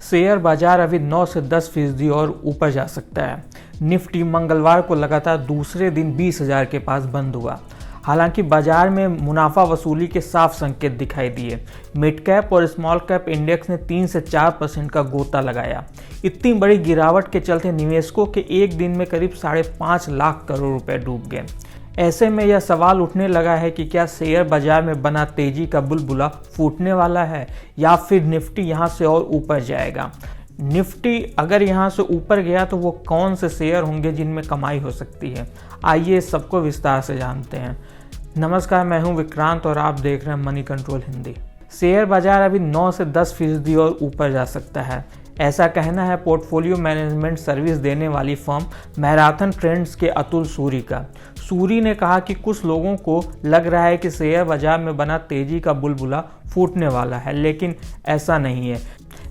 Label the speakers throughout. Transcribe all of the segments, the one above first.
Speaker 1: Share बाजार अभी 9 से 10% और ऊपर जा सकता है। निफ्टी मंगलवार को लगातार दूसरे दिन 20,000 के पास बंद हुआ। हालांकि बाजार में मुनाफा वसूली के साफ संकेत दिखाई दिए। मिड कैप और स्मॉल कैप इंडेक्स ने 3 से 4% का गोता लगाया। इतनी बड़ी गिरावट के चलते निवेशकों के एक दिन में करीब 5.5 लाख करोड़ रुपए डूब गए। ऐसे में यह सवाल उठने लगा है कि क्या शेयर बाजार में बना तेजी का बुलबुला फूटने वाला है या फिर निफ्टी यहां से और ऊपर जाएगा। निफ्टी अगर यहां से ऊपर गया तो वो कौन से शेयर होंगे जिनमें कमाई हो सकती है, आइए सबको विस्तार से जानते हैं। नमस्कार, मैं हूं विक्रांत और आप देख रहे हैं मनी कंट्रोल हिंदी। शेयर बाजार अभी 9 से 10% और ऊपर जा सकता है, ऐसा कहना है पोर्टफोलियो मैनेजमेंट सर्विस देने वाली फर्म मैराथन ट्रेंड्स के अतुल सूरी का। सूरी ने कहा कि कुछ लोगों को लग रहा है कि शेयर बाजार में बना तेजी का बुलबुला फूटने वाला है, लेकिन ऐसा नहीं है।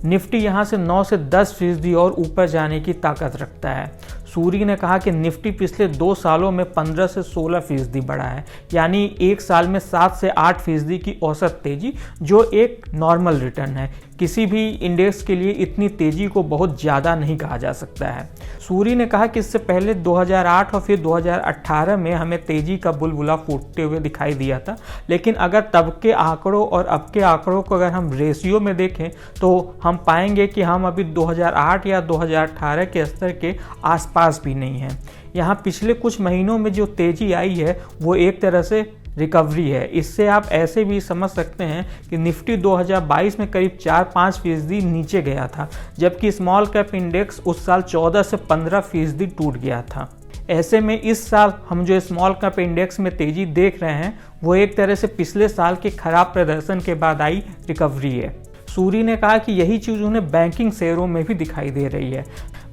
Speaker 1: निफ्टी यहां से 9 से 10% और ऊपर जाने की ताकत रखता है। सूरी ने कहा कि निफ्टी पिछले 2 सालों में 15 से 16% बढ़ा है, यानी एक साल में 7 से 8% की औसत तेजी, जो एक नॉर्मल रिटर्न है। किसी भी इंडेक्स के लिए इतनी तेजी को बहुत ज़्यादा नहीं कहा जा सकता है। सूरी ने कहा कि इससे पहले 2008 और फिर 2018 में हमें तेजी का बुलबुला फूटते हुए दिखाई दिया था, लेकिन अगर तब के आंकड़ों और अब के आंकड़ों को अगर हम रेशियो में देखें तो हम पाएंगे कि हम अभी 2008 या 2018 के स्तर के आसपास भी नहीं हैं। यहाँ पिछले कुछ महीनों में जो तेजी आई है वो एक तरह से रिकवरी है। इससे आप ऐसे भी समझ सकते हैं कि निफ्टी 2022 में करीब 4-5% नीचे गया था, जबकि स्मॉल कैप इंडेक्स उस साल 14 से 15% टूट गया था। ऐसे में इस साल हम जो स्मॉल कैप इंडेक्स में तेजी देख रहे हैं वो एक तरह से पिछले साल के खराब प्रदर्शन के बाद आई रिकवरी है। सूरी ने कहा कि यही चीज़ उन्हें बैंकिंग शेयरों में भी दिखाई दे रही है।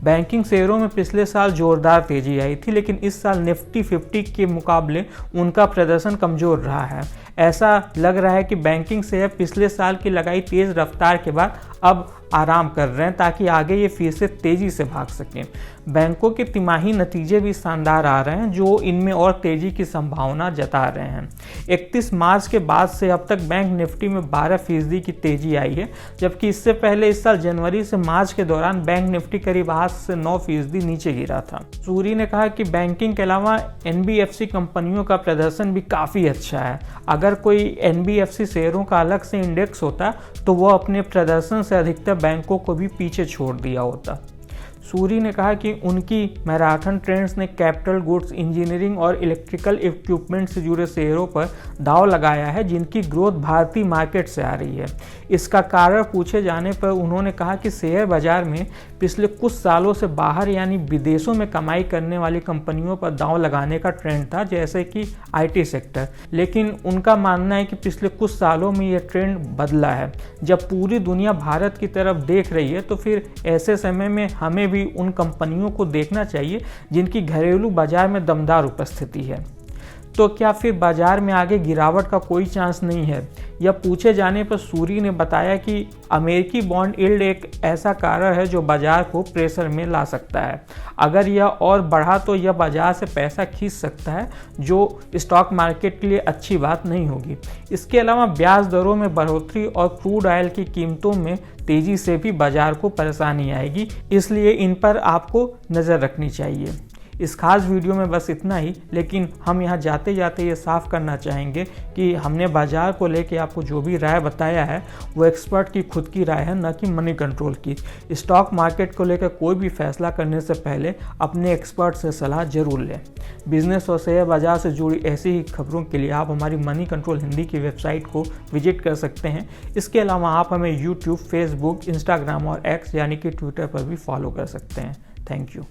Speaker 1: बैंकिंग शेयरों में पिछले साल जोरदार तेजी आई थी, लेकिन इस साल निफ्टी 50 के मुकाबले उनका प्रदर्शन कमज़ोर रहा है। ऐसा लग रहा है कि बैंकिंग शेयर पिछले साल की लगाई तेज़ रफ्तार के बाद अब आराम कर रहे हैं, ताकि आगे ये फिर से तेज़ी से भाग सकें। बैंकों के तिमाही नतीजे भी शानदार आ रहे हैं, जो इनमें और तेज़ी की संभावना जता रहे हैं। 31 मार्च के बाद से अब तक बैंक निफ्टी में 12% की तेज़ी आई है, जबकि इससे पहले इस साल जनवरी से मार्च के दौरान बैंक निफ्टी करीब 8 से 9% नीचे गिरा था। सूरी ने कहा कि बैंकिंग के अलावा NBFC कंपनियों का प्रदर्शन भी काफ़ी अच्छा है। अगर कोई NBFC शेयरों का अलग से इंडेक्स होता तो वो अपने प्रदर्शन से अधिकतर बैंकों को भी पीछे छोड़ दिया होता। सूरी ने कहा कि उनकी मैराथन ट्रेंड्स ने कैपिटल गुड्स, इंजीनियरिंग और इलेक्ट्रिकल इक्विपमेंट से जुड़े शेयरों पर दांव लगाया है, जिनकी ग्रोथ भारतीय मार्केट से आ रही है। इसका कारण पूछे जाने पर उन्होंने कहा कि शेयर बाजार में पिछले कुछ सालों से बाहर यानी विदेशों में कमाई करने वाली कंपनियों पर दांव लगाने का ट्रेंड था, जैसे कि IT सेक्टर। लेकिन उनका मानना है कि पिछले कुछ सालों में यह ट्रेंड बदला है। जब पूरी दुनिया भारत की तरफ देख रही है तो फिर ऐसे समय में हमें भी उन कंपनियों को देखना चाहिए जिनकी घरेलू बाजार में दमदार उपस्थिति है। तो क्या फिर बाजार में आगे गिरावट का कोई चांस नहीं है? यह पूछे जाने पर सूरी ने बताया कि अमेरिकी बॉन्ड यील्ड एक ऐसा कारण है जो बाजार को प्रेशर में ला सकता है। अगर यह और बढ़ा तो यह बाजार से पैसा खींच सकता है, जो स्टॉक मार्केट के लिए अच्छी बात नहीं होगी। इसके अलावा ब्याज दरों में बढ़ोतरी और क्रूड ऑयल की कीमतों में तेजी से भी बाजार को परेशानी आएगी, इसलिए इन पर आपको नज़र रखनी चाहिए। इस खास वीडियो में बस इतना ही, लेकिन हम यहाँ जाते जाते ये साफ करना चाहेंगे कि हमने बाजार को लेके आपको जो भी राय बताया है वो एक्सपर्ट की खुद की राय है, न कि मनी कंट्रोल की। स्टॉक मार्केट को लेकर कोई भी फैसला करने से पहले अपने एक्सपर्ट से सलाह जरूर लें। बिजनेस और शेयर बाजार से जुड़ी ऐसी ही खबरों के लिए आप हमारी मनी कंट्रोल हिंदी की वेबसाइट को विजिट कर सकते हैं। इसके अलावा आप हमें YouTube, Facebook, Instagram और X यानी कि ट्विटर पर भी फॉलो कर सकते हैं। Thank you.